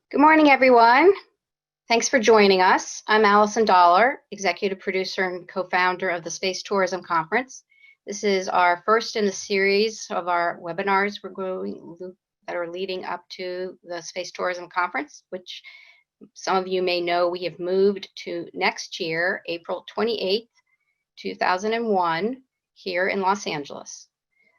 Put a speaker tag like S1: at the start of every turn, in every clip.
S1: Good morning, everyone. Thanks for joining us. I'm Allison Dollar, executive producer and co-founder of the Space Tourism Conference. This is our first in the series of our webinars that are leading up to the Space Tourism Conference, which some of you may know we have moved to next year, April 28th, 2001, here in Los Angeles.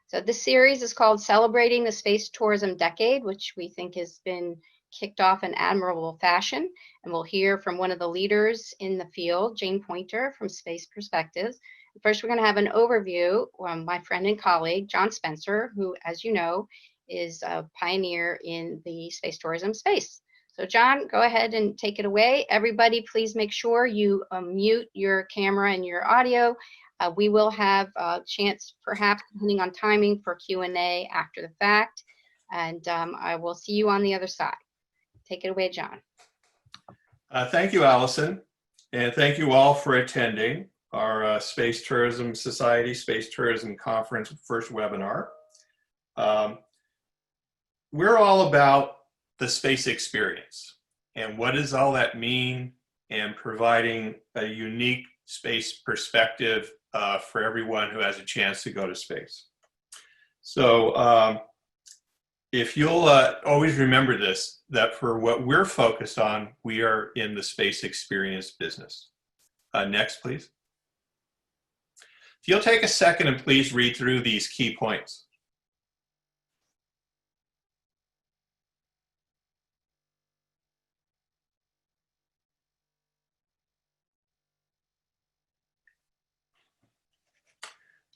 S1: So this series is called Celebrating the Space Tourism Decade, which we think has been kicked off in admirable fashion. And we'll hear from one of the leaders in the field, Jane Poynter from Space Perspectives. First, we're going to have an overview from my friend and colleague, John Spencer, who, as you know, is a pioneer in the space tourism space. So John, go ahead and take it away. Everybody, please make sure you mute your camera and your audio. We will have a chance, perhaps, depending on timing, for Q&A after the fact. And I will see you on the other side. Take it away, John.
S2: Thank you, Allison. And thank you all for attending our Space Tourism Society Space Tourism Conference first webinar. We're all about the space experience and what does all that mean, and providing a unique space perspective for everyone who has a chance to go to space. So if you'll always remember this, that for what we're focused on, we are in the space experience business. Next, please. If you'll take a second and please read through these key points.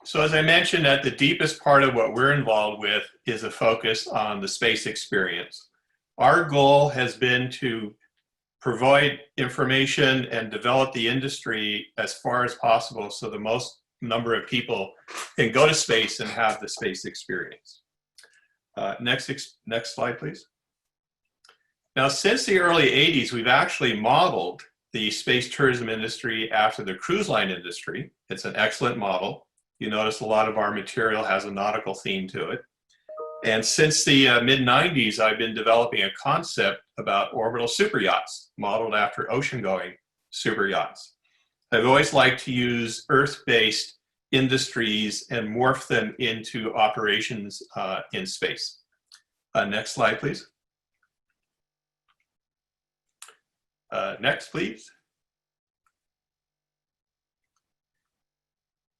S2: So as I mentioned, at the deepest part of what we're involved with is a focus on the space experience. Our goal has been to provide information and develop the industry as far as possible so the most number of people can go to space and have the space experience. Next slide, please. Now, since the early 80s, we've actually modeled the space tourism industry after the cruise line industry. It's an excellent model. You notice a lot of our material has a nautical theme to it. And since the mid-90s, I've been developing a concept about orbital super yachts, modeled after ocean-going super yachts. I've always liked to use Earth-based industries and morph them into operations in space. Next slide, please. Next, please.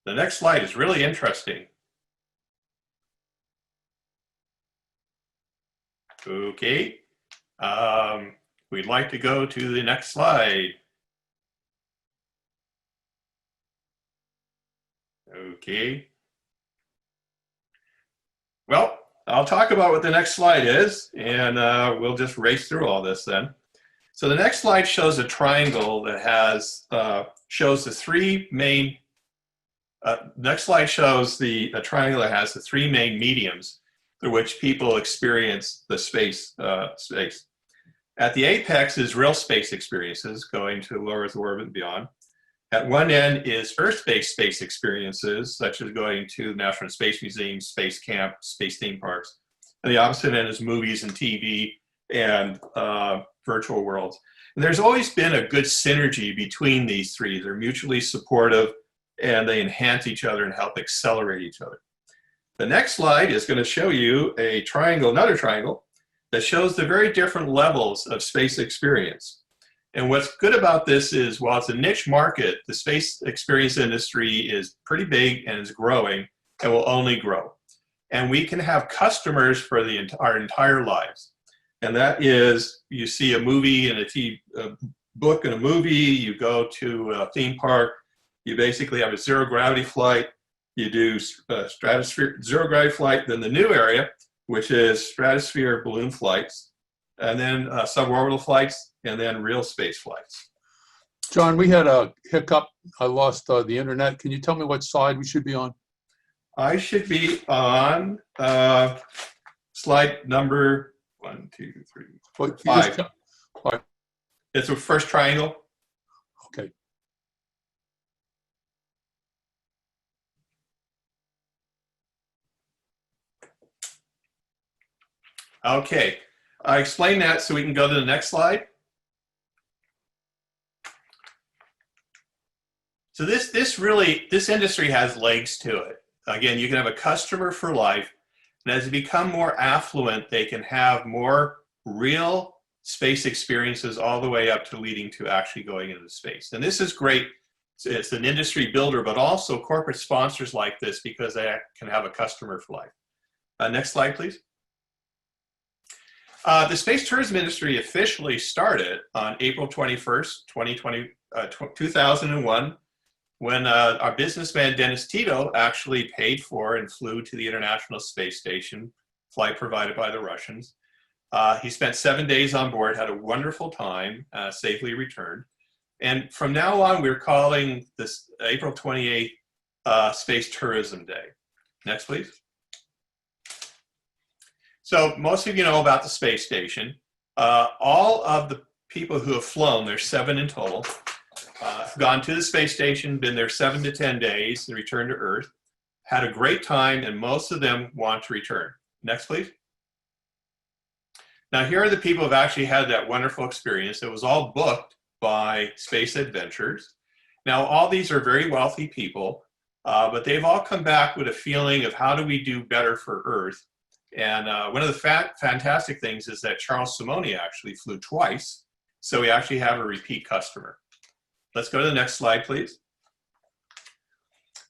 S2: The next slide is really interesting. Okay, we'd like to go to the next slide. Okay. Well, I'll talk about what the next slide is, and we'll just race through all this then. So the next slide shows a triangle that has, shows the three main, next slide shows a triangle that has the three main mediums through which people experience the space. At the apex is real space experiences, going to low Earth orbit and beyond. At one end is Earth-based space experiences, such as going to the National Space Museum, space camp, space theme parks. And the opposite end is movies and TV and virtual worlds. And there's always been a good synergy between these three. They're mutually supportive, and they enhance each other and help accelerate each other. The next slide is going to show you a triangle, another triangle, that shows the very different levels of space experience. And what's good about this is, while it's a niche market, the space experience industry is pretty big and is growing and will only grow. And we can have customers for our entire lives. And that is, you see a movie and a book and a movie, you go to a theme park, you basically have a zero gravity flight, you do stratosphere, zero gravity flight, then the new area, which is stratosphere balloon flights, and then suborbital flights, and then real space flights.
S3: John, we had a hiccup. I lost the internet. Can you tell me what slide we should be on?
S2: I should be on slide number 1, 2, 3, 4, 5. It's the first triangle.
S3: Okay.
S2: Okay. I explained that so we can go to the next slide. So this industry has legs to it. Again, you can have a customer for life, and as they become more affluent, they can have more real space experiences all the way up to leading to actually going into space. And this is great. It's an industry builder, but also corporate sponsors like this because they can have a customer for life. Next slide, please. The space tourism industry officially started on April 21st, 2001, when our businessman Dennis Tito actually paid for and flew to the International Space Station, flight provided by the Russians. He spent 7 days on board, had a wonderful time, safely returned. And from now on, we're calling this April 28th Space Tourism Day. Next, please. So most of you know about the space station. All of the people who have flown, there's 7 in total, have gone to the space station, been there 7 to 10 days, and returned to Earth, had a great time, and most of them want to return. Next, please. Now, here are the people who've actually had that wonderful experience. It was all booked by Space Adventures. Now, all these are very wealthy people, but they've all come back with a feeling of how do we do better for Earth. And one of the fantastic things is that Charles Simoni actually flew twice, so we actually have a repeat customer. Let's go to the next slide, please.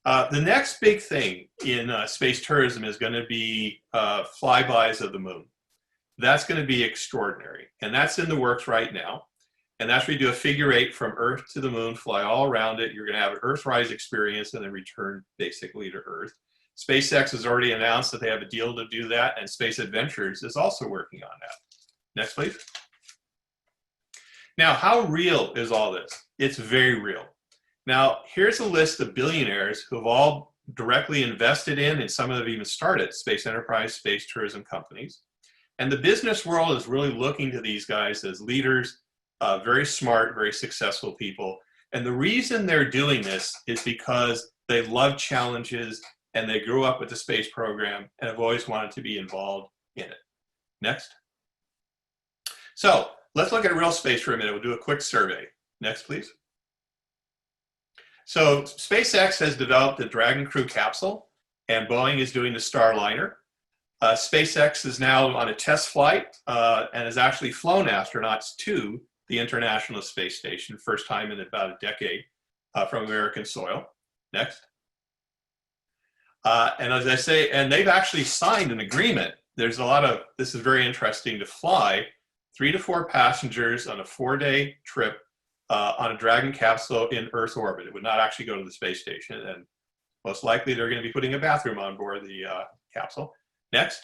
S2: The next big thing in space tourism is going to be flybys of the moon. That's going to be extraordinary, and that's in the works right now. And that's where you do a figure 8 from Earth to the moon, fly all around it. You're going to have an Earthrise experience and then return basically to Earth. SpaceX has already announced that they have a deal to do that, and Space Adventures is also working on that. Next, please. Now, how real is all this? It's very real. Now, here's a list of billionaires who have all directly invested in, and some of them even started, space enterprise, space tourism companies. And the business world is really looking to these guys as leaders, very smart, very successful people. And the reason they're doing this is because they love challenges and they grew up with the space program and have always wanted to be involved in it. Next. So let's look at real space for a minute. We'll do a quick survey. Next, please. So SpaceX has developed the Dragon Crew capsule, and Boeing is doing the Starliner. SpaceX is now on a test flight and has actually flown astronauts to the International Space Station, first time in about a decade from American soil. Next. And as I say, and they've actually signed an agreement. There's a lot of, this is very interesting, to fly 3 to 4 passengers on a 4-day trip on a Dragon capsule in Earth orbit. It would not actually go to the space station, and most likely they're going to be putting a bathroom on board the capsule. Next.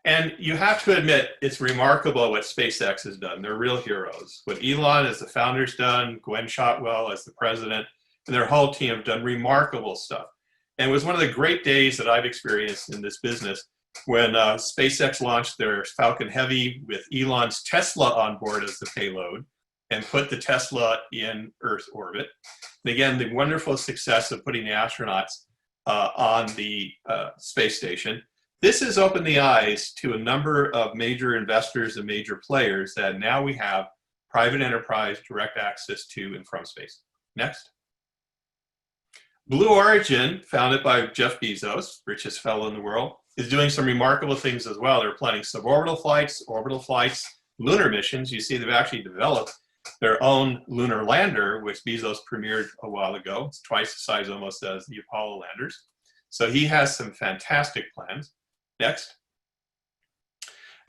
S2: And you have to admit, it's remarkable what SpaceX has done. They're real heroes. What Elon as the founder's done, Gwen Shotwell as the president, and their whole team have done remarkable stuff. And it was one of the great days that I've experienced in this business when SpaceX launched their Falcon Heavy with Elon's Tesla on board as the payload and put the Tesla in Earth orbit. And again, the wonderful success of putting the astronauts on the space station. This has opened the eyes to a number of major investors and major players that now we have private enterprise direct access to and from space. Next. Blue Origin, founded by Jeff Bezos, richest fellow in the world, is doing some remarkable things as well. They're planning suborbital flights, orbital flights, lunar missions. You see they've actually developed their own lunar lander, which Bezos premiered a while ago. It's twice the size almost as the Apollo landers. So he has some fantastic plans. Next.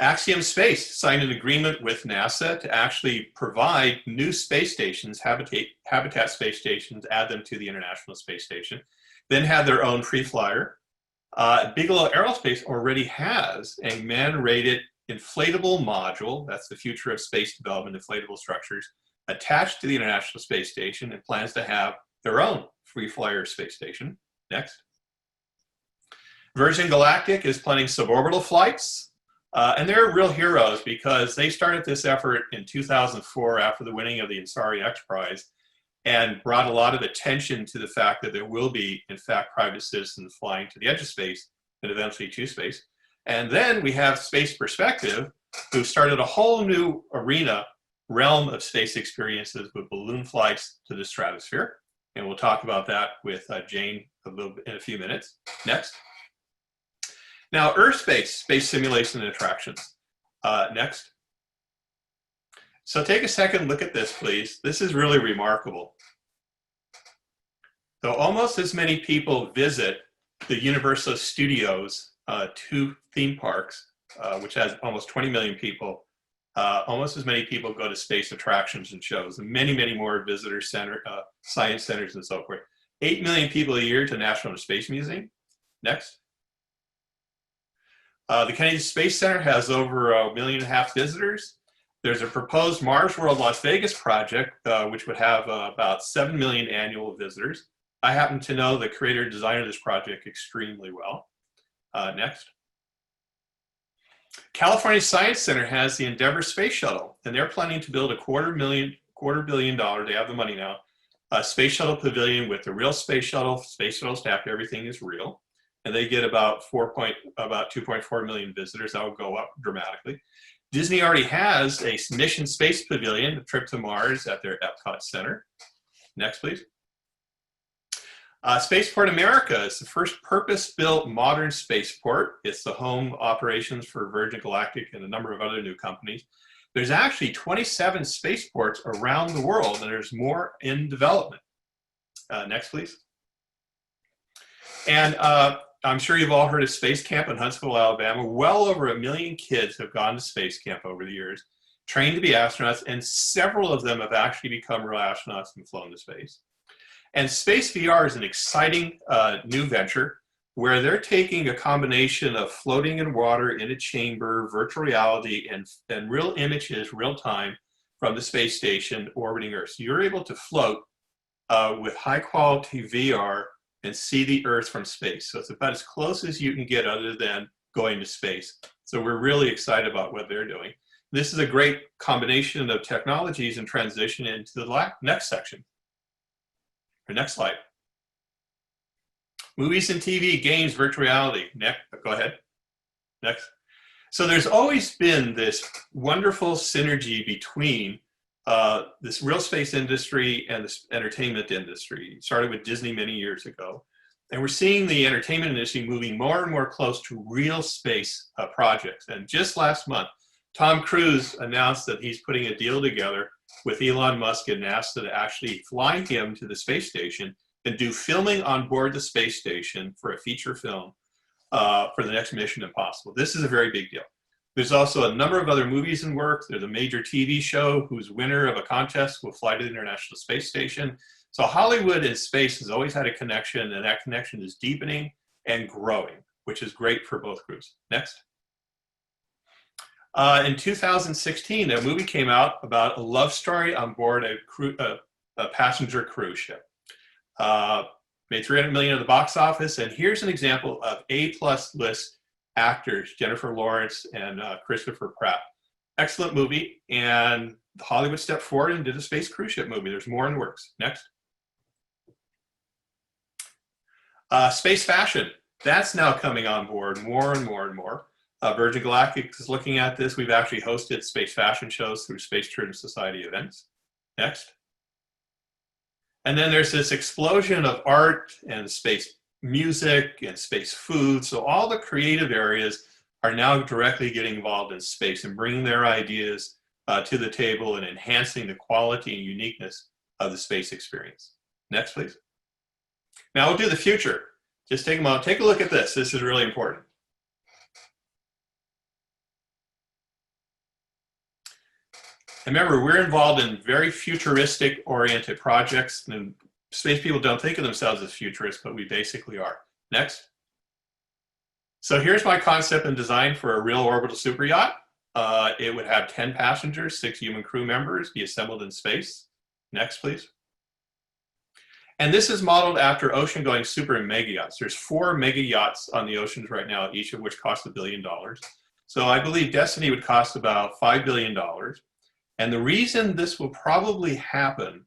S2: Axiom Space signed an agreement with NASA to actually provide new space stations, habitat space stations, add them to the International Space Station, then have their own free flyer. Bigelow Aerospace already has a man-rated inflatable module, that's the future of space development, inflatable structures, attached to the International Space Station, and plans to have their own free flyer space station. Next. Virgin Galactic is planning suborbital flights, and they're real heroes because they started this effort in 2004 after the winning of the Ansari X Prize and brought a lot of attention to the fact that there will be, in fact, private citizens flying to the edge of space and eventually to space. And then we have Space Perspective, who started a whole new realm of space experiences with balloon flights to the stratosphere. And we'll talk about that with Jane in a few minutes. Next. Now, Earth space simulation and attractions. Next. So take a second look at this, please. This is really remarkable. So almost as many people visit the Universal Studios 2 theme parks, which has almost 20 million people. Almost as many people go to space attractions and shows, and many, many more visitor center, science centers and so forth. 8 million people a year to National Space Museum. Next. The Kennedy Space Center has over 1.5 million visitors. There's a proposed Mars World Las Vegas project, which would have about 7 million annual visitors. I happen to know the creator and designer of this project extremely well. Next. California Science Center has the Endeavour Space Shuttle, and they're planning to build a $250 million, they have the money now, a space shuttle pavilion with the real space shuttle staff, everything is real. And they get about 2.4 million visitors. That will go up dramatically. Disney already has a Mission Space Pavilion, a trip to Mars at their Epcot Center. Next, please. Spaceport America is the first purpose-built modern spaceport. It's the home operations for Virgin Galactic and a number of other new companies. There's actually 27 spaceports around the world, and there's more in development. Next, please. And I'm sure you've all heard of Space Camp in Huntsville, Alabama. Well over 1 million kids have gone to Space Camp over the years, trained to be astronauts, and several of them have actually become real astronauts and flown to space. And Space VR is an exciting new venture where they're taking a combination of floating in water in a chamber, virtual reality, and real images, real time, from the space station orbiting Earth. So you're able to float with high quality VR and see the Earth from space. So it's about as close as you can get other than going to space. So we're really excited about what they're doing. This is a great combination of technologies and transition into the next section. Or next slide. Movies and TV, games, virtual reality. Next, go ahead. Next. So there's always been this wonderful synergy between this real space industry and this entertainment industry. It started with Disney many years ago. And we're seeing the entertainment industry moving more and more close to real space projects. And just last month, Tom Cruise announced that he's putting a deal together with Elon Musk and NASA to actually fly him to the space station and do filming on board the space station for a feature film for the next Mission Impossible. This is a very big deal. There's also a number of other movies in work. There's a major TV show whose winner of a contest will fly to the International Space Station. So Hollywood and space has always had a connection, and that connection is deepening and growing, which is great for both groups. Next. In 2016, a movie came out about a love story on board a passenger cruise ship. Made $300 million at the box office, and here's an example of A-plus list actors, Jennifer Lawrence and Christopher Pratt. Excellent movie, and Hollywood stepped forward and did a space cruise ship movie. There's more in the works. Next. Space fashion, that's now coming on board more and more and more. Virgin Galactic is looking at this. We've actually hosted space fashion shows through Space Tourism Society events. Next. And then there's this explosion of art and space music and space food. So all the creative areas are now directly getting involved in space and bringing their ideas to the table and enhancing the quality and uniqueness of the space experience. Next, please. Now we'll do the future. Just take a moment, take a look at this. This is really important. And remember, we're involved in very futuristic oriented projects, and space people don't think of themselves as futurists, but we basically are. Next. So here's my concept and design for a real orbital super yacht. It would have 10 passengers, 6 human crew members, be assembled in space. Next, please. And this is modeled after ocean-going super and mega yachts. There's 4 mega yachts on the oceans right now, each of which cost $1 billion. So I believe Destiny would cost about $5 billion. And the reason this will probably happen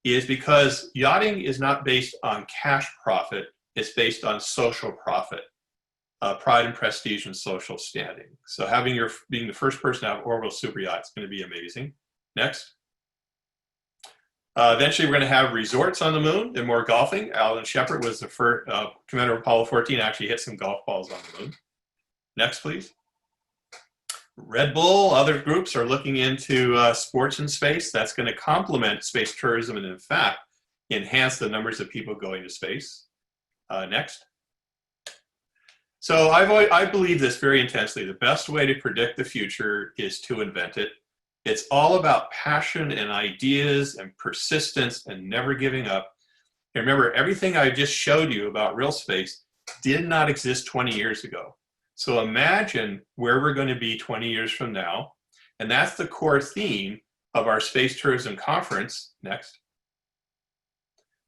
S2: is because yachting is not based on cash profit, it's based on social profit. pride and prestige and social standing. So being the first person to have orbital super yacht is going to be amazing. Next. Eventually, we're going to have resorts on the moon and more golfing. Alan Shepard was the first commander of Apollo 14, actually hit some golf balls on the moon. Next, please. Red Bull, other groups are looking into sports in space. That's going to complement space tourism and, in fact, enhance the numbers of people going to space. Next. So I believe this very intensely. The best way to predict the future is to invent it. It's all about passion and ideas and persistence and never giving up. And remember, everything I just showed you about real space did not exist 20 years ago. So imagine where we're going to be 20 years from now. And that's the core theme of our Space Tourism Conference next.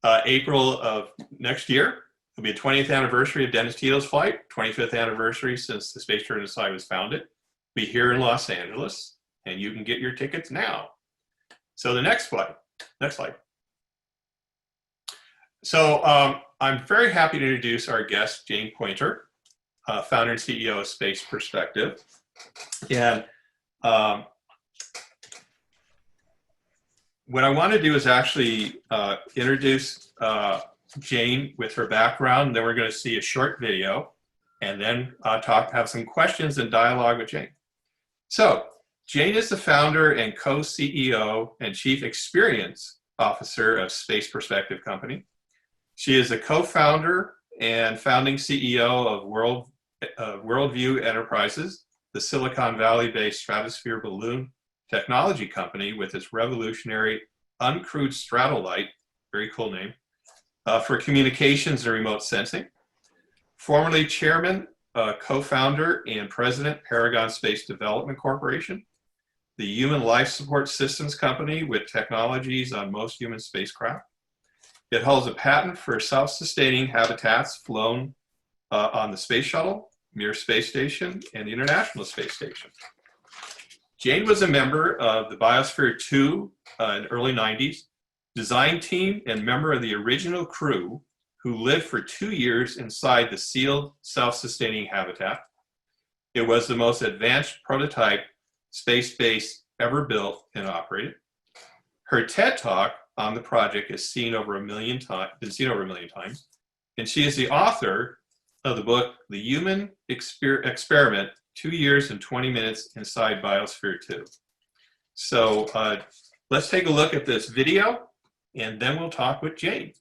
S2: April of next year will be the 20th anniversary of Dennis Tito's flight, 25th anniversary since the Space Tourism Society was founded. We'll be here in Los Angeles. And you can get your tickets now. So the next slide. So I'm very happy to introduce our guest, Jane Poynter, founder and CEO of Space Perspective. And what I want to do is actually introduce Jane with her background. Then we're going to see a short video, and then have some questions and dialogue with Jane. So Jane is the founder and co-CEO and chief experience officer of Space Perspective Company. She is the co-founder and founding CEO of Worldview Enterprises, the Silicon Valley-based stratosphere balloon technology company with its revolutionary uncrewed Stratolite, very cool name, for communications and remote sensing. Formerly chairman, co-founder, and president, Paragon Space Development Corporation, the human life support systems company with technologies on most human spacecraft. It holds a patent for self-sustaining habitats flown on the Space Shuttle, Mir Space Station, and the International Space Station. Jane was a member of the Biosphere 2 in the early 90s, design team and member of the original crew who lived for 2 years inside the sealed self-sustaining habitat. It was the most advanced prototype space base ever built and operated. Her TED Talk on the project is seen over a million times, and she is the author of the book, The Human Experiment, 2 years and 20 minutes inside Biosphere 2. So let's take a look at this video, and then we'll talk with Jane.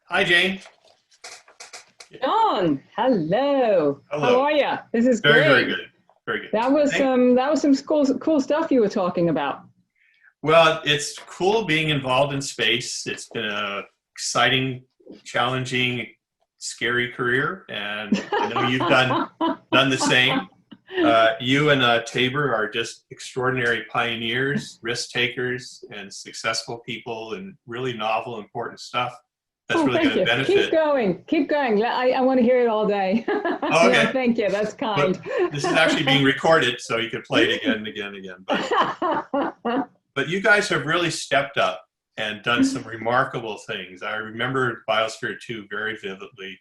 S2: Hi, Jane.
S4: John, hello.
S2: Hello.
S4: How are you? This is
S2: Very,
S4: great.
S2: very good. Very good.
S4: That was some cool stuff you were talking about.
S2: Well, it's cool being involved in space. It's been an exciting, challenging, scary career, and I know you've done the same. You and Tabor are just extraordinary pioneers, risk takers, and successful people, and really novel, important stuff that's really going to benefit.
S4: Keep going. I want to hear it all day.
S2: Oh, okay.
S4: Yeah, thank you. That's kind.
S2: But this is actually being recorded, so you could play it again and again and again. But you guys have really stepped up and done some remarkable things. I remember Biosphere 2 very vividly.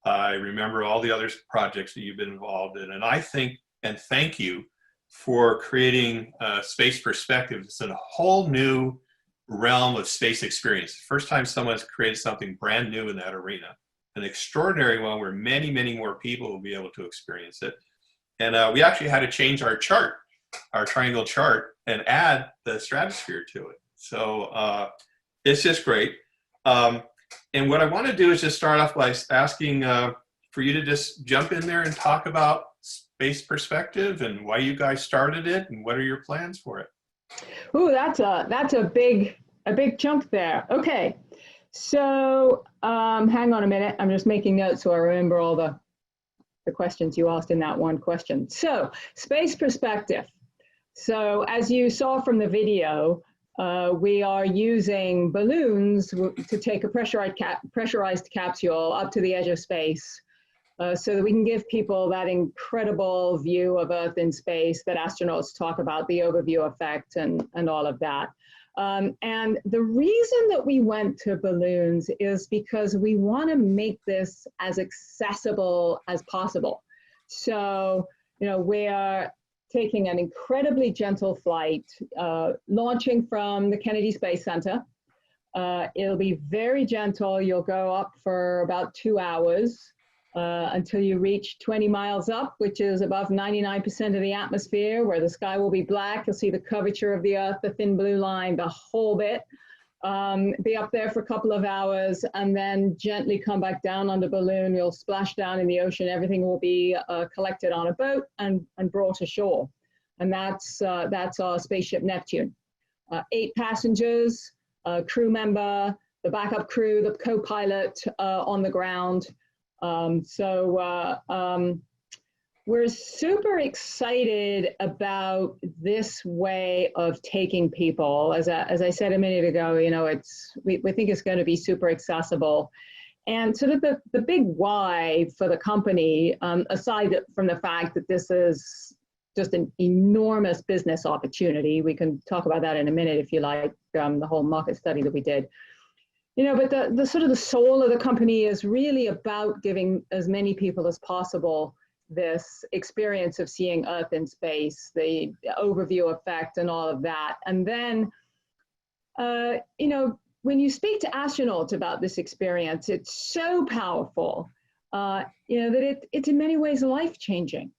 S2: I remember all the other projects that you've been involved in. And I think, and thank you for creating Space Perspective. It's a whole new realm of space experience. First time someone's created something brand new in that arena. an extraordinary one where many, many more people will be able to experience it. And we actually had to change our chart, our triangle chart, and add the stratosphere to it. So it's just great. And what I want to do is just start off by asking for you to just jump in there and talk about space perspective and why you guys started it and what are your plans for it.
S4: Ooh, that's a big chunk there. Okay, so hang on a minute. I'm just making notes so I remember all the questions you asked in that one question. So space perspective. So as you saw from the video, we are using balloons to take a pressurized capsule up to the edge of space so that we can give people that incredible view of Earth in space that astronauts talk about, the overview effect and all of that. And the reason that we went to balloons is because we want to make this as accessible as possible. So, we're taking an incredibly gentle flight, launching from the Kennedy Space Center. It'll be very gentle. You'll go up for about 2 hours until you reach 20 miles up, which is above 99% of the atmosphere, where the sky will be black. You'll see the curvature of the Earth, the thin blue line, the whole bit. Be up there for a couple of hours and then gently come back down on the balloon. You'll splash down in the ocean. Everything will be collected on a boat and brought ashore. And that's our spaceship Neptune. 8 passengers, a crew member, the backup crew, the co-pilot on the ground. We're super excited about this way of taking people. As I said a minute ago, we think it's going to be super accessible. And sort of the big why for the company, aside from the fact that this is just an enormous business opportunity, we can talk about that in a minute if you like, the whole market study that we did. But the sort of the soul of the company is really about giving as many people as possible this experience of seeing Earth in space, the overview effect and all of that. And then, when you speak to astronauts about this experience, it's so powerful, that it's in many ways life-changing.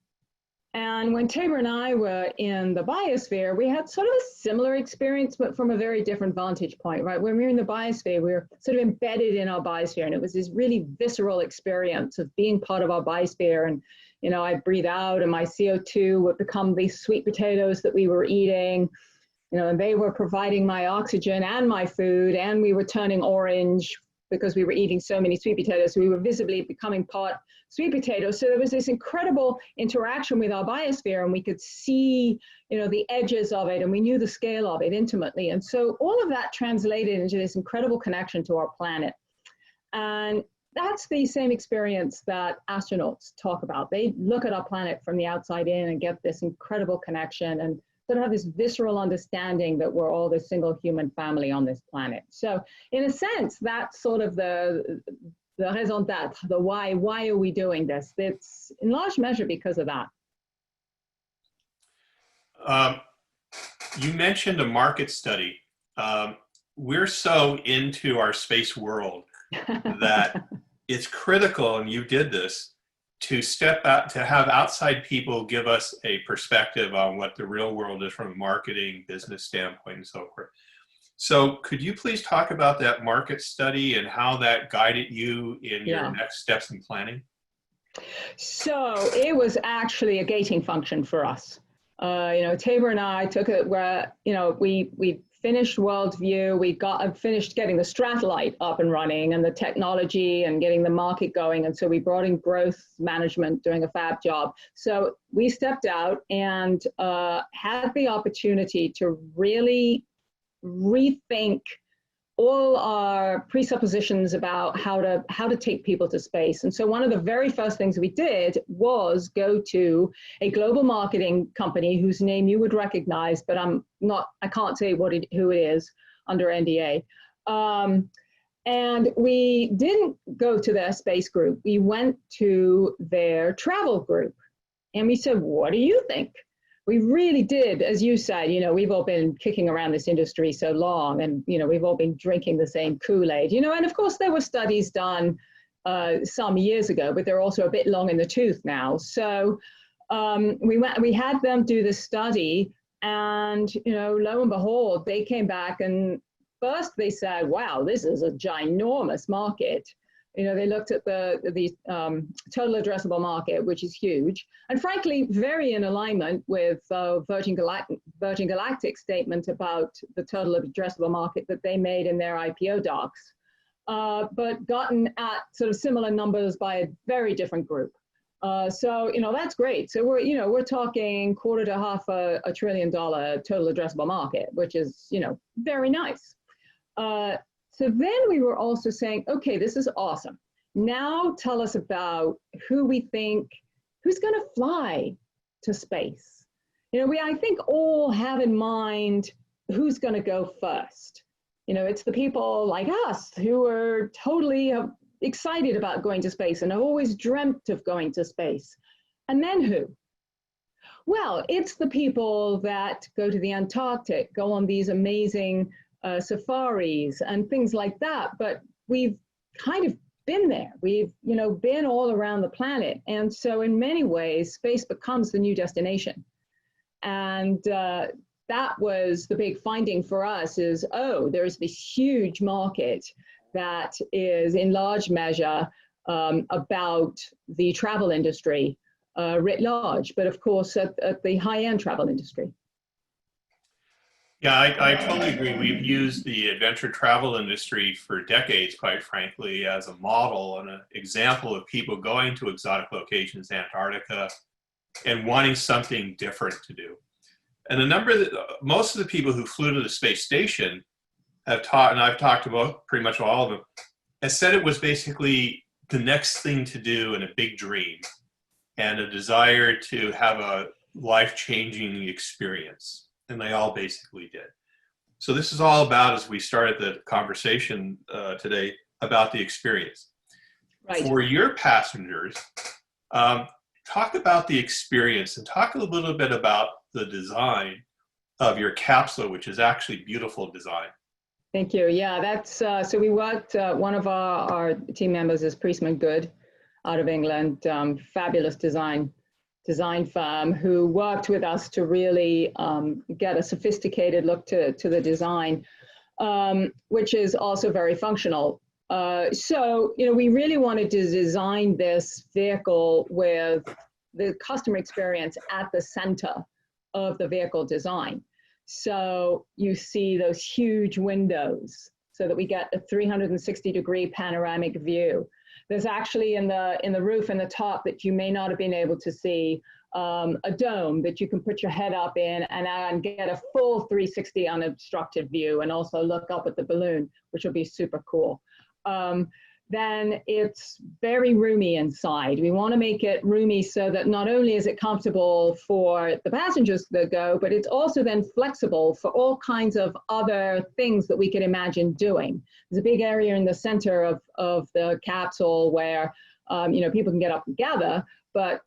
S4: And when Tabor and I were in the biosphere, we had sort of a similar experience, but from a very different vantage point, right? When we were in the biosphere, we were sort of embedded in our biosphere, and it was this really visceral experience of being part of our biosphere. And, I'd breathe out and my CO2 would become these sweet potatoes that we were eating, and they were providing my oxygen and my food, and we were turning orange because we were eating so many sweet potatoes. So we were visibly becoming part sweet potatoes. So there was this incredible interaction with our biosphere, and we could see, the edges of it, and we knew the scale of it intimately. And so all of that translated into this incredible connection to our planet. And that's the same experience that astronauts talk about. They look at our planet from the outside in and get this incredible connection and sort of have this visceral understanding that we're all this single human family on this planet. So in a sense, that's sort of the raison d'être, the why are we doing this? It's in large measure because of that.
S2: You mentioned a market study. We're so into our space world that it's critical, and you did this, to step out, to have outside people give us a perspective on what the real world is from a marketing business standpoint and so forth. So could you please talk about that market study and how that guided you in your next steps in planning?
S4: So it was actually a gating function for us. Tabor and I took it where, we finished Worldview, we finished getting the Stratolite up and running and the technology and getting the market going. And so we brought in growth management doing a fab job. So we stepped out and had the opportunity to really rethink all our presuppositions about how to take people to space. And so one of the very first things we did was go to a global marketing company whose name you would recognize, but I can't say who it is under NDA. And we didn't go to their space group. We went to their travel group and we said, what do you think? We really did, as you said, we've all been kicking around this industry so long and, we've all been drinking the same Kool-Aid, and of course there were studies done, some years ago, but they're also a bit long in the tooth now. So we had them do the study, and lo and behold, they came back, and first they said, wow, this is a ginormous market. They looked at the total addressable market, which is huge, and frankly, very in alignment with Virgin Galactic's statement about the total addressable market that they made in their IPO docs, but gotten at sort of similar numbers by a very different group. So that's great. So we're talking $250 to $500 billion total addressable market, which is very nice. So then we were also saying, okay, this is awesome. Now tell us about who we think, who's going to fly to space. I think all have in mind who's going to go first. It's the people like us who are totally excited about going to space and have always dreamt of going to space. And then who? Well, it's the people that go to the Antarctic, go on these amazing safaris and things like that, but we've kind of been there. We've been all around the planet, and so in many ways space becomes the new destination. And that was the big finding for us, is there's this huge market that is in large measure about the travel industry writ large, but of course at the high-end travel industry.
S2: Yeah, I totally agree. We've used the adventure travel industry for decades, quite frankly, as a model and an example of people going to exotic locations, Antarctica, and wanting something different to do. And most of the people who flew to the space station have taught, and I've talked about pretty much all of them, has said it was basically the next thing to do and a big dream and a desire to have a life-changing experience. And they all basically did. So this is all about, as we started the conversation today, about the experience. Right. For your passengers, talk about the experience and talk a little bit about the design of your capsule, which is actually beautiful design.
S4: Thank you. Yeah, that's so we worked. One of our team members is Priestman Good, out of England. Fabulous design firm who worked with us to really get a sophisticated look to the design, which is also very functional. So we really wanted to design this vehicle with the customer experience at the center of the vehicle design. So you see those huge windows so that we get a 360-degree panoramic view. There's actually in the roof and the top that you may not have been able to see a dome that you can put your head up in and get a full 360 unobstructed view, and also look up at the balloon, which will be super cool. Then it's very roomy inside. We want to make it roomy so that not only is it comfortable for the passengers that go, but it's also then flexible for all kinds of other things that we can imagine doing. There's a big area in the center of the capsule where people can get up and gather, but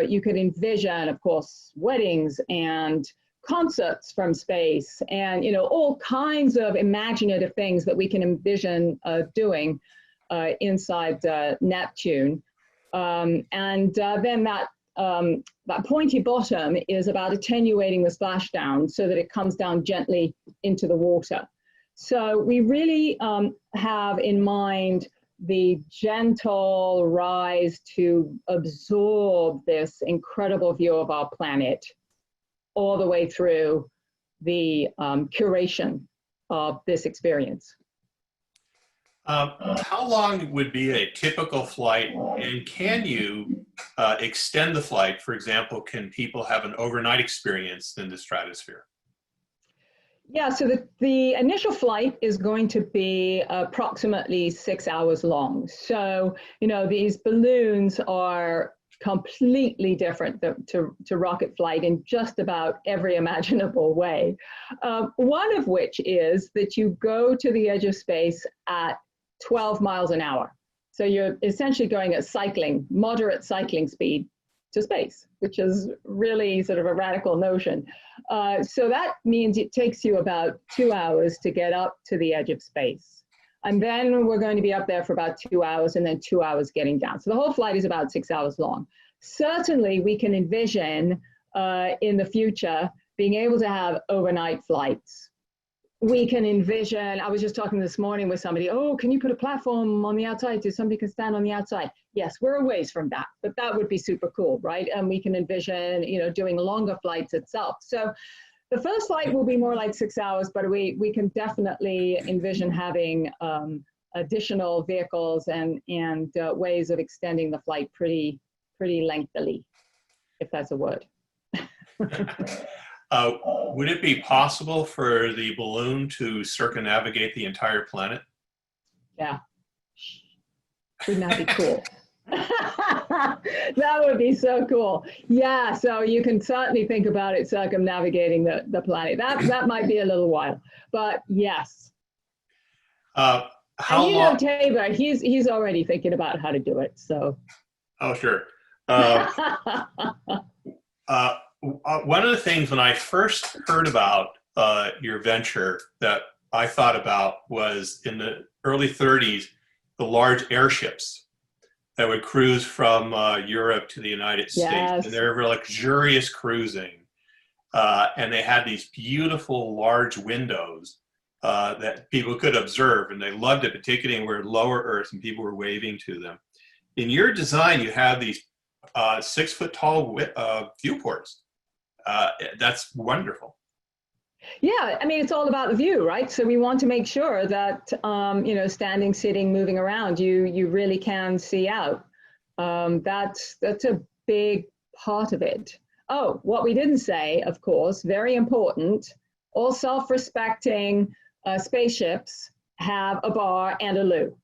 S4: you could envision, of course, weddings and concerts from space and all kinds of imaginative things that we can envision doing inside Neptune. Then that pointy bottom is about attenuating the splashdown so that it comes down gently into the water. So we really have in mind the gentle rise to absorb this incredible view of our planet all the way through the curation of this experience.
S2: How long would be a typical flight, and can you extend the flight? For example, can people have an overnight experience in the stratosphere?
S4: Yeah, so the initial flight is going to be approximately 6 hours long. So, these balloons are completely different to rocket flight in just about every imaginable way. One of which is that you go to the edge of space at 12 miles an hour. So you're essentially going at moderate cycling speed to space, which is really sort of a radical notion. So that means it takes you about 2 hours to get up to the edge of space. And then we're going to be up there for about 2 hours and then 2 hours getting down. So the whole flight is about 6 hours long. Certainly, we can envision in the future being able to have overnight flights. We can envision, I was just talking this morning with somebody, oh, can you put a platform on the outside so somebody can stand on the outside? Yes, we're a ways from that, but that would be super cool, right? And we can envision, you know, doing longer flights itself. So the first flight will be more like 6 hours, but we can definitely envision having additional vehicles and ways of extending the flight pretty lengthily, if that's a word.
S2: Would it be possible for the balloon to circumnavigate the entire planet?
S4: Yeah. Wouldn't that be cool? That would be so cool. Yeah, so you can certainly think about it circumnavigating the planet. That might be a little while, but yes.
S2: How
S4: and you
S2: long?
S4: know Tabor, he's already thinking about how to do it, so.
S2: Oh, sure. One of the things when I first heard about your venture that I thought about was in the early 30s, the large airships that would cruise from Europe to the United States.
S4: Yes.
S2: And they were luxurious cruising. And they had these beautiful large windows that people could observe, and they loved it, particularly when we were lower Earth and people were waving to them. In your design, you have these 6 foot tall viewports. That's wonderful.
S4: Yeah, I mean, it's all about the view, right? So we want to make sure that, you know, standing, sitting, moving around, you really can see out. That's a big part of it. Oh, what we didn't say, of course, very important, all self-respecting spaceships have a bar and a loo.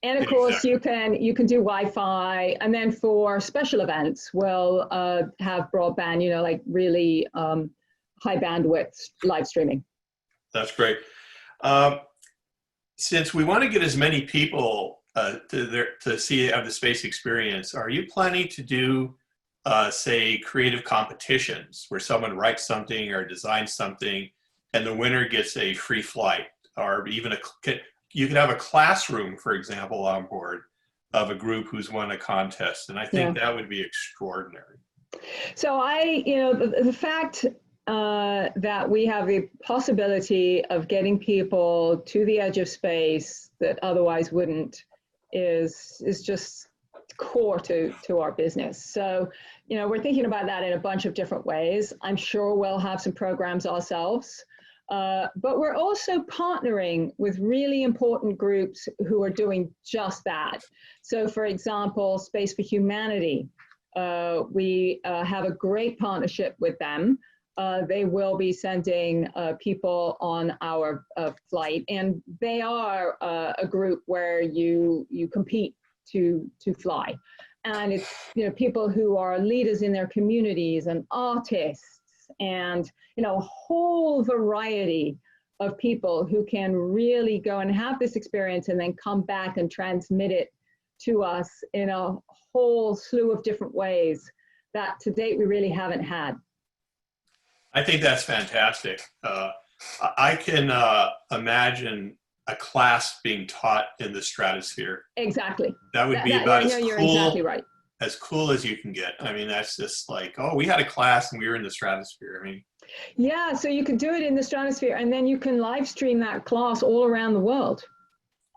S4: And of course, you can do Wi-Fi, and then for special events, we'll have broadband, you know, like really high bandwidth live streaming.
S2: That's great. Since we want to get as many people have the space experience, are you planning to do, say, creative competitions where someone writes something or designs something, and the winner gets a free flight, or even you could have a classroom, for example, on board of a group who's won a contest, and I think that would be extraordinary.
S4: So you know, the fact that we have the possibility of getting people to the edge of space that otherwise wouldn't is just core to our business. So, you know, we're thinking about that in a bunch of different ways. I'm sure we'll have some programs ourselves. But we're also partnering with really important groups who are doing just that. So for example, Space for Humanity, we have a great partnership with them. They will be sending people on our flight, and they are a group where you compete to fly. And it's, you know, people who are leaders in their communities and artists, and, you know, a whole variety of people who can really go and have this experience and then come back and transmit it to us in a whole slew of different ways that to date we really haven't had.
S2: I think that's fantastic. I can imagine a class being taught in the stratosphere.
S4: Exactly.
S2: That would be about as
S4: you're
S2: cool,
S4: exactly right.
S2: as cool as you can get. I mean, that's just like, oh, we had a class and we were in the stratosphere. I mean,
S4: yeah, so you can do it in the stratosphere, and then you can live stream that class all around the world.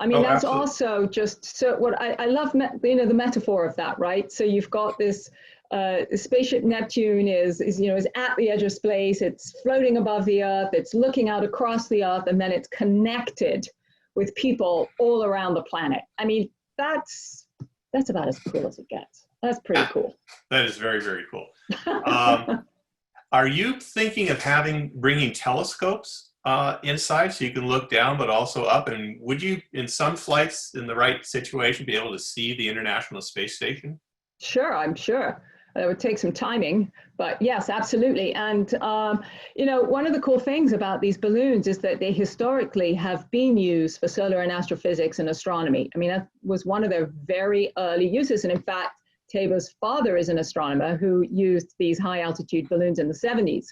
S4: I mean, that's absolutely. Also just so what I love, you know, the metaphor of that, right? So you've got this spaceship Neptune is at the edge of space. It's floating above the Earth. It's looking out across the Earth, and then it's connected with people all around the planet. I mean, that's about as cool as it gets. That's pretty cool.
S2: That is very, very cool. Are you thinking of bringing telescopes inside so you can look down but also up? And would you, in some flights, in the right situation, be able to see the International Space Station?
S4: Sure, I'm sure. It would take some timing, but yes, absolutely. And, you know, one of the cool things about these balloons is that they historically have been used for solar and astrophysics and astronomy. I mean, that was one of their very early uses. And in fact, Tabor's father is an astronomer who used these high altitude balloons in the 70s.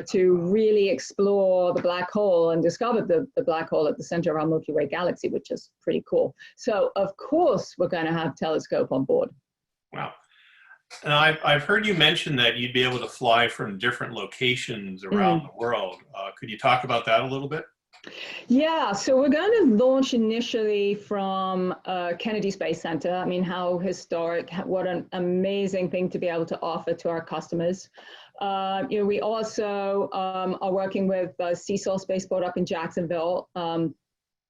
S4: to really explore the black hole and discover the black hole at the center of our Milky Way galaxy, which is pretty cool. So of course, we're going to have telescope on board.
S2: Wow. And I've heard you mention that you'd be able to fly from different locations around the world. Could you talk about that a little bit?
S4: Yeah, so we're going to launch initially from Kennedy Space Center. I mean, how historic, what an amazing thing to be able to offer to our customers. We also are working with Cecil Spaceport up in Jacksonville,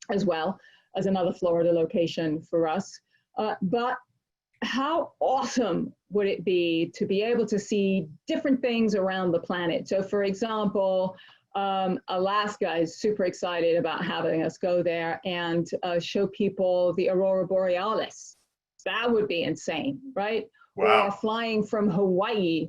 S4: as well as another Florida location for us. But how awesome would it be to be able to see different things around the planet? So for example, Alaska is super excited about having us go there and show people the Aurora Borealis. That would be insane, right?
S2: Wow.
S4: Or flying from Hawaii,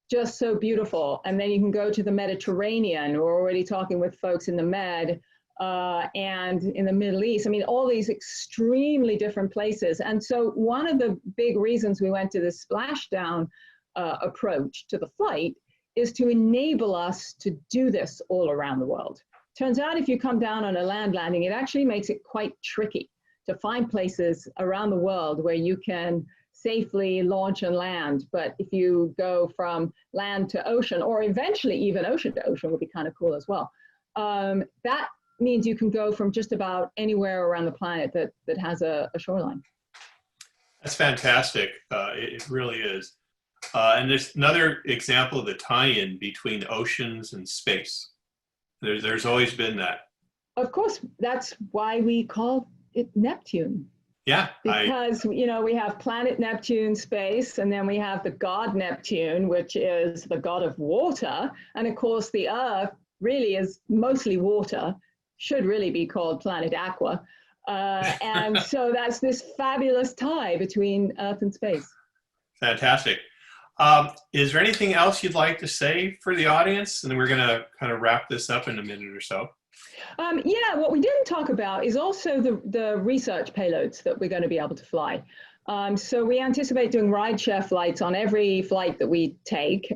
S4: just so beautiful. And then you can go to the Mediterranean. We're already talking with folks in the Med and in the Middle East. I mean, all these extremely different places. And so one of the big reasons we went to this splashdown approach to the flight is to enable us to do this all around the world. Turns out if you come down on a land landing, it actually makes it quite tricky to find places around the world where you can safely launch and land. But if you go from land to ocean, or eventually even ocean to ocean would be kind of cool as well. That means you can go from just about anywhere around the planet that has a shoreline.
S2: That's fantastic. It really is. And there's another example of the tie-in between oceans and space. There's always been that.
S4: Of course, that's why we call it Neptune.
S2: Yeah.
S4: Because, we have planet Neptune, space, and then we have the god Neptune, which is the god of water. And of course, the Earth really is mostly water, should really be called planet Aqua. And so that's this fabulous tie between Earth and space.
S2: Fantastic. Is there anything else you'd like to say for the audience? And then we're going to kind of wrap this up in a minute or so.
S4: Yeah, what we didn't talk about is also the research payloads that we're going to be able to fly. So we anticipate doing rideshare flights on every flight that we take.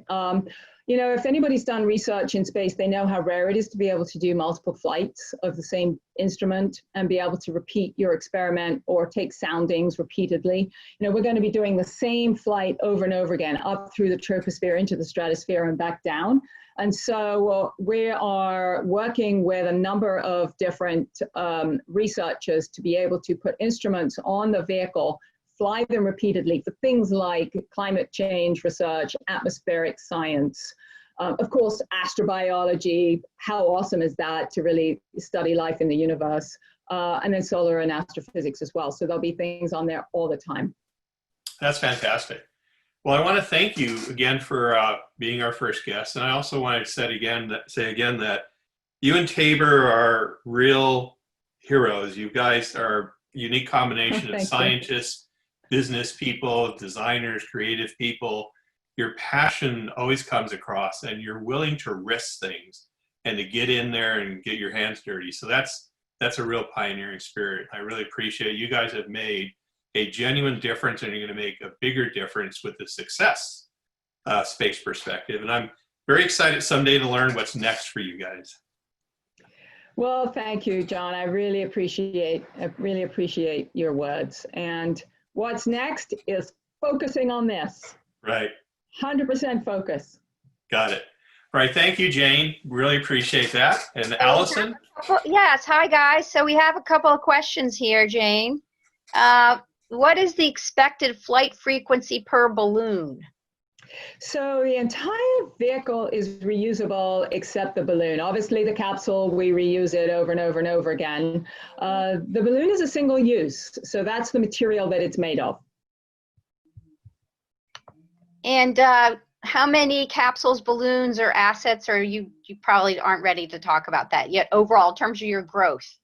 S4: If anybody's done research in space, they know how rare it is to be able to do multiple flights of the same instrument and be able to repeat your experiment or take soundings repeatedly. We're going to be doing the same flight over and over again, up through the troposphere, into the stratosphere, and back down. And so we are working with a number of different researchers to be able to put instruments on the vehicle, fly them repeatedly for things like climate change research, atmospheric science, of course, astrobiology. How awesome is that to really study life in the universe, and then solar and astrophysics as well. So there'll be things on there all the time.
S2: That's fantastic. Well, I want to thank you again for being our first guest. And I also want to say again that you and Tabor are real heroes. You guys are a unique combination of scientists, business people, designers, creative people. Your passion always comes across, and you're willing to risk things and to get in there and get your hands dirty. So that's a real pioneering spirit. I really appreciate it. You guys have made a genuine difference, and you're going to make a bigger difference with the success space perspective. And I'm very excited someday to learn what's next for you guys.
S4: Well, thank you, John. I really appreciate your words. And what's next is focusing on this.
S2: Right.
S4: 100% focus.
S2: Got it. All right. Thank you, Jane. Really appreciate that. And Allison?
S1: Yes. Hi, guys. So we have a couple of questions here, Jane. What is the expected flight frequency per balloon?
S4: So the entire vehicle is reusable except the balloon. Obviously, the capsule, we reuse it over and over and over again. The balloon is a single use, so that's the material that it's made of.
S1: And how many capsules, balloons, or assets are you probably aren't ready to talk about that yet overall in terms of your growth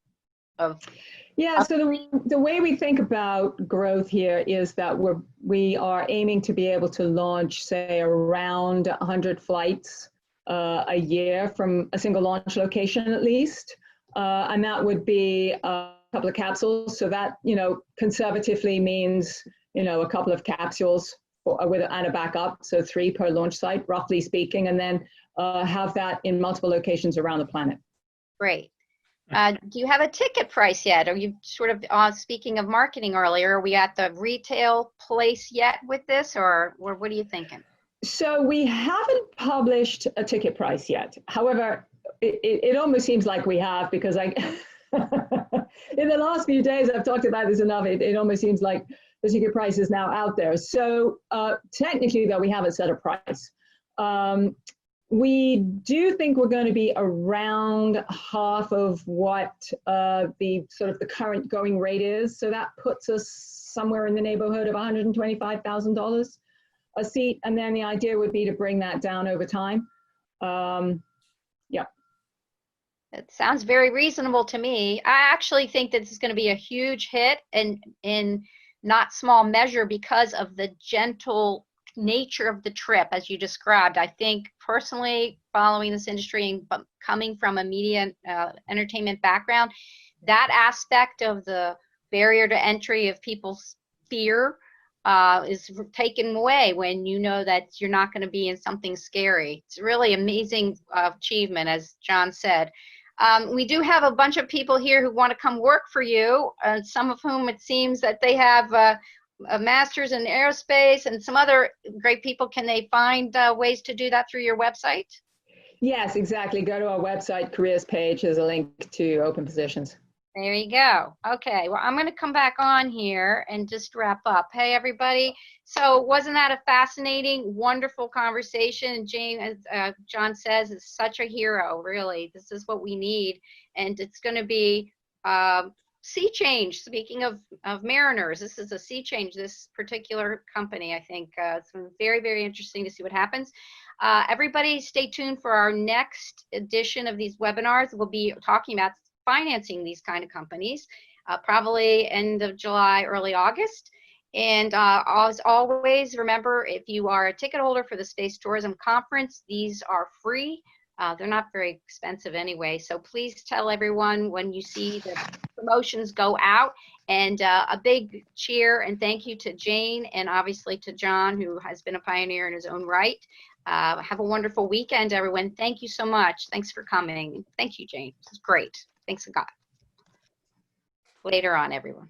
S1: of?
S4: Yeah, so the way we think about growth here is that we are aiming to be able to launch, say, around 100 flights a year from a single launch location at least. And that would be a couple of capsules. So that, conservatively means, a couple of capsules and a backup, so 3 per launch site, roughly speaking, and then have that in multiple locations around the planet.
S1: Great. Do you have a ticket price yet? Are you sort of, speaking of marketing earlier, are we at the retail place yet with this, or what are you thinking?
S4: So we haven't published a ticket price yet. However, it almost seems like we have, because I, in the last few days, I've talked about this enough. It almost seems like the ticket price is now out there. So technically, though, we haven't set a price. We do think we're going to be around half of what the current going rate is. So that puts us somewhere in the neighborhood of $125,000 a seat. And then the idea would be to bring that down over time. Yeah.
S1: It sounds very reasonable to me. I actually think that this is going to be a huge hit, and in not small measure because of the gentle nature of the trip, as you described. I think personally, following this industry and coming from a media entertainment background, that aspect of the barrier to entry of people's fear is taken away when you know that you're not going to be in something scary. It's really amazing achievement, as John said. We do have a bunch of people here who want to come work for you, some of whom it seems that they have a master's in aerospace and some other great people. Can they find ways to do that through your website?
S4: Yes, exactly. Go to our website, careers page. There's a link to open positions.
S1: There you go. Okay, well, I'm going to come back on here and just wrap up. Hey, everybody. So wasn't that a fascinating, wonderful conversation? Jane, as John says, is such a hero, really. This is what we need. And it's going to be sea change. Speaking of mariners, this is a sea change, this particular company. I think it's been very, very interesting to see what happens. Everybody stay tuned for our next edition of these webinars. We'll be talking about financing these kind of companies, probably end of July, early August. And as always, remember, if you are a ticket holder for the Space Tourism Conference, these are free. They're not very expensive anyway. So please tell everyone when you see the promotions go out. And a big cheer and thank you to Jane, and obviously to John, who has been a pioneer in his own right. Have a wonderful weekend, everyone. Thank you so much. Thanks for coming. Thank you, Jane. This is great. Thanks a lot. Later on, everyone.